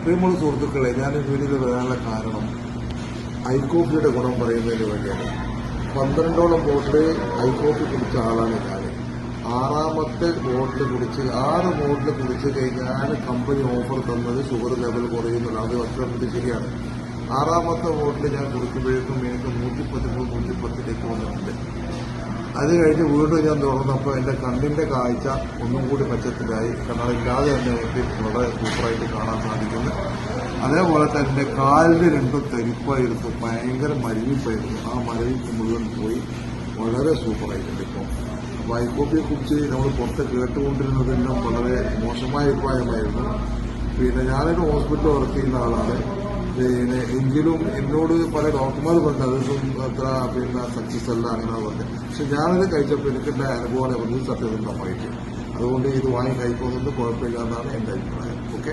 പ്രിയമുള്ള സുഹൃത്തുക്കളെ, ഞാൻ വീട്ടിൽ വരാനുള്ള കാരണം ഐ കോഫിയുടെ ഗുണം പറയുന്നതിന് വേണ്ടിയാണ്. 12ഓളം ബോട്ടിൽ ഐ കോഫി കുടിച്ച ആളാണ് ഞാൻ. 6ാമത്തെ ബോട്ടിൽ കുടിച്ച് 6 ബോട്ടിൽ കുടിച്ച് കഴിഞ്ഞാൽ കമ്പനി ഓഫർ തന്നത് ഷുഗർ ലെവൽ കുറയുന്നില്ല. അത് ഒറ്റ ശരിയാണ്. 6ാമത്തെ ബോട്ടിൽ ഞാൻ കുടിക്കുമ്പോഴേക്കും എനിക്ക് 113-110 വന്നിട്ടുണ്ട്. അത് കഴിഞ്ഞ് വീണ്ടും ഞാൻ തുറന്നപ്പോൾ എൻ്റെ കണ്ണിൻ്റെ കാഴ്ച ഒന്നും കൂടി മെച്ചത്തിലായി. കണ്ണടയില്ലാതെ തന്നെ എനിക്ക് വളരെ സൂപ്പറായിട്ട് കാണാൻ സാധിക്കുന്നു. അതേപോലെ തന്നെ കാലിന് രണ്ടും തെരിപ്പായിരുന്നു, ഭയങ്കര മരവിപ്പായിരുന്നു. ആ മരവിപ്പ് മുഴുവൻ പോയി, വളരെ സൂപ്പറായിട്ടുണ്ട് ഇപ്പോൾ. അപ്പോൾ ഐ കോഫിയെ കുറിച്ച് നമ്മൾ പുറത്ത് കേട്ടുകൊണ്ടിരുന്നതെല്ലാം വളരെ മോശമായ അഭിപ്രായമായിരുന്നു. പിന്നെ ഞാനൊരു ഹോസ്പിറ്റലിൽ വർക്ക് ചെയ്യുന്ന ആളാണ്. എങ്കിലും എന്നോട് പല ഡോക്ടർമാർ പറഞ്ഞു അതൊന്നും അത്ര സക്സസ് അല്ല അങ്ങനെ പറഞ്ഞത്. പക്ഷെ ഞാനത് കഴിച്ചപ്പോൾ എനിക്കുള്ള അനുഭവമാണ് പറഞ്ഞത് സത്യസന്ധമായിട്ട്. അതുകൊണ്ട് ഇത് വാങ്ങി കഴിക്കുന്നതുകൊണ്ട് കുഴപ്പമില്ല എന്നാണ് എൻ്റെ അഭിപ്രായം. ഓക്കെ.